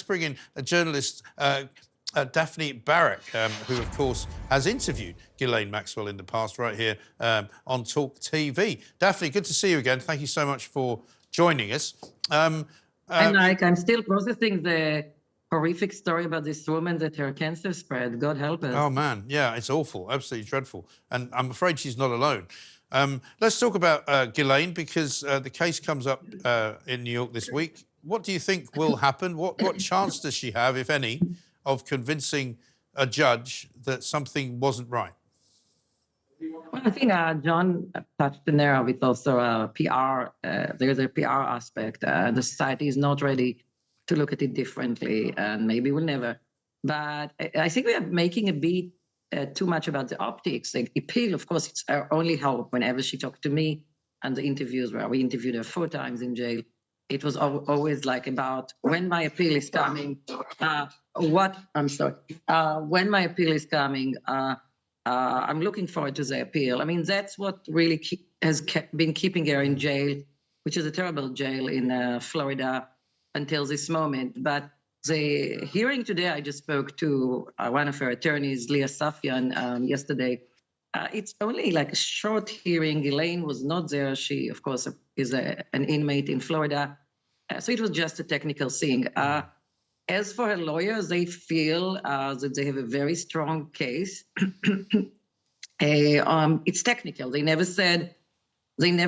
bring in a journalist, Daphne Barak, who, of course, has interviewed Ghislaine Maxwell in the past right here on TalkTV. Daphne, good to see you again. Thank you so much for joining us. I'm still processing the horrific story about this woman that her cancer spread. God help us. Oh, man. Yeah, it's awful. Absolutely dreadful. And I'm afraid she's not alone. Let's talk about Ghislaine, because the case comes up in New York this week. What do you think will happen? What chance does she have, if any, of convincing a judge that something wasn't right? Well, I think John touched the narrow with also PR. There's a PR aspect. The society is not ready to look at it differently, and maybe will never. But I think we are making a bit too much about the optics. The appeal, of course, it's our only hope. Whenever she talked to me, and the interviews where we interviewed her 4 times in jail, it was always like about when my appeal is coming. When my appeal is coming, I'm looking forward to the appeal. I mean, that's what really has been keeping her in jail, which is a terrible jail in Florida until this moment. But the hearing today, I just spoke to one of her attorneys, Leah Safian, yesterday. It's only like a short hearing. Ghislaine was not there. She, of course, is an inmate in Florida. So it was just a technical thing. As for her lawyers, they feel that they have a very strong case. It's technical. They never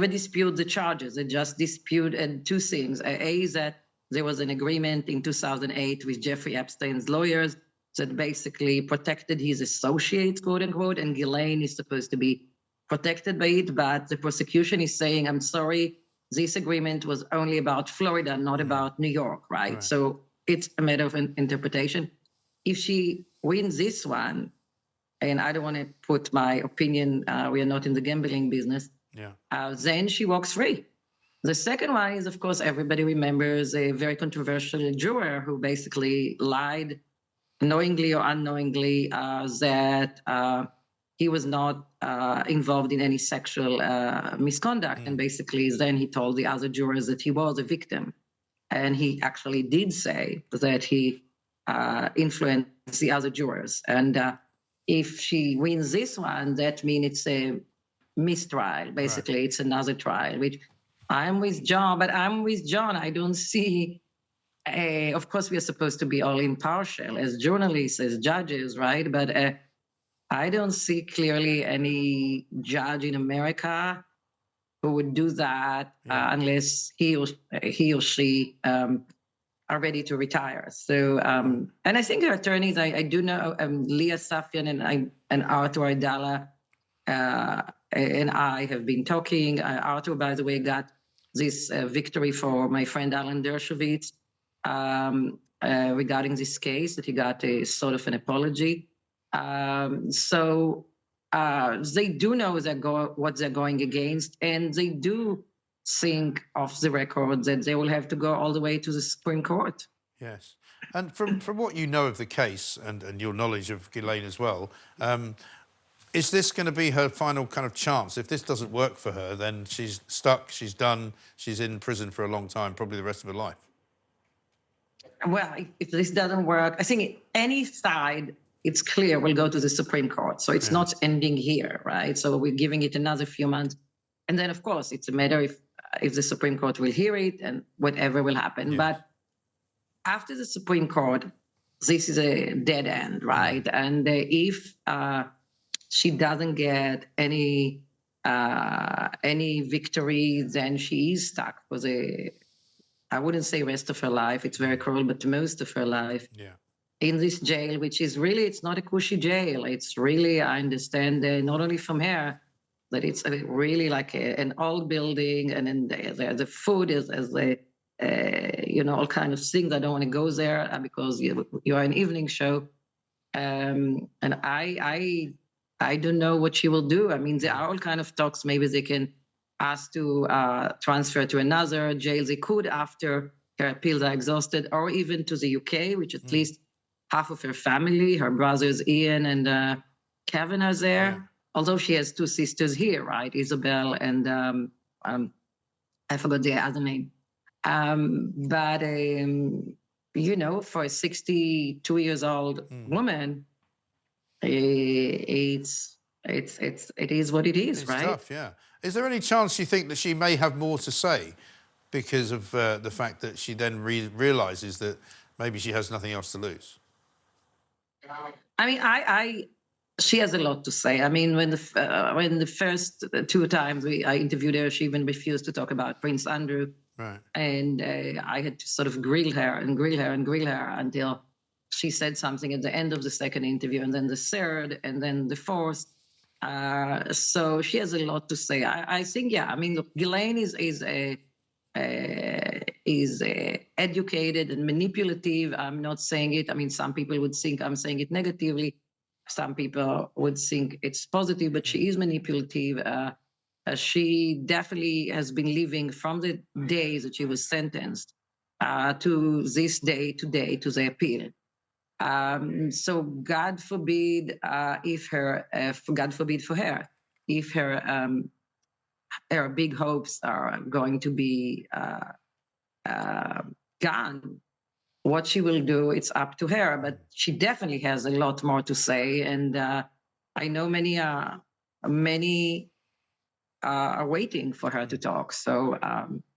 dispute the charges. They just dispute 2 things. A is that there was an agreement in 2008 with Jeffrey Epstein's lawyers that basically protected his associates, quote unquote, and Ghislaine is supposed to be protected by it. But the prosecution is saying, I'm sorry, this agreement was only about Florida, not about New York, right? So it's a matter of interpretation. If she wins this one, and I don't want to put my opinion, we are not in the gambling business, then she walks free. The second one is, of course, everybody remembers a very controversial juror who basically lied, knowingly or unknowingly, that he was not involved in any sexual misconduct. And basically, then he told the other jurors that he was a victim. And he actually did say that he influenced the other jurors. And if she wins this one, that means it's a mistrial. Basically, it's another trial, which I'm with John, but I'm with John. I don't see, of course, we are supposed to be all impartial as journalists, as judges, right? But I don't see clearly any judge in America who would do that unless he or she are ready to retire. So, and I think our attorneys, I do know Leah Safian and Arthur Aidala and I have been talking. Arthur, by the way, got this victory for my friend Alan Dershowitz regarding this case, that he got a sort of an apology. So they do know what they're going against, and they do think off the record that they will have to go all the way to the Supreme Court. Yes. And from what you know of the case and your knowledge of Ghislaine as well, is this going to be her final kind of chance? If this doesn't work for her, then she's stuck, she's done, she's in prison for a long time, probably the rest of her life. Well, if this doesn't work, I think any side, it's clear, will go to the Supreme Court. So it's not ending here, right? So we're giving it another few months. And then, of course, it's a matter if the Supreme Court will hear it and whatever will happen. But after the Supreme Court, this is a dead end, right? And if she doesn't get any victory, then she is stuck for I wouldn't say rest of her life. It's very cruel, but most of her life in this jail, which is really, it's not a cushy jail. It's really, I understand, not only from her, that it's really like an old building, and then the food is all kind of things. I don't want to go there because you are an evening show, and I don't know what she will do. I mean, there are all kind of talks. Maybe they can ask to transfer to another jail. They could after her appeals are exhausted, or even to the UK, which at least half of her family, her brothers Ian and Kevin, are there. Although she has 2 sisters here, right? Isabel and I forgot the other name. But you know, for a 62 years old woman, it is what it is, It's right? tough, yeah. Is there any chance you think that she may have more to say because of the fact that she then realises that maybe she has nothing else to lose? I mean, she has a lot to say. I mean, when the first two times I interviewed her, she even refused to talk about Prince Andrew. Right. And I had to sort of grill her and grill her and grill her until she said something at the end of the second interview, and then the third, and then the fourth. So she has a lot to say. I think, yeah. I mean, look, Ghislaine is educated and manipulative. I'm not saying it. I mean, some people would think I'm saying it negatively. Some people would think it's positive, but she is manipulative. She definitely has been living from the days that she was sentenced to this day, today, to the appeal. So God forbid if her, God forbid for her, if her big hopes are going to be gone. What she will do, it's up to her. But she definitely has a lot more to say, and I know many are waiting for her to talk. So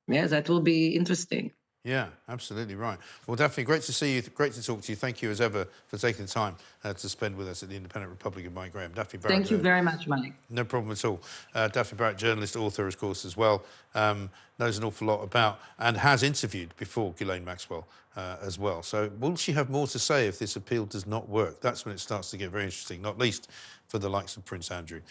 yeah, that will be interesting. Yeah, absolutely right. Well, Daphne, great to see you. Great to talk to you. Thank you, as ever, for taking the time to spend with us at the Independent Republic of Mike Graham. Daphne Barak. Thank you very much, Mike. No problem at all. Daphne Barak, journalist, author, of course, as well, knows an awful lot about and has interviewed before Ghislaine Maxwell as well. So will she have more to say if this appeal does not work? That's when it starts to get very interesting, not least for the likes of Prince Andrew.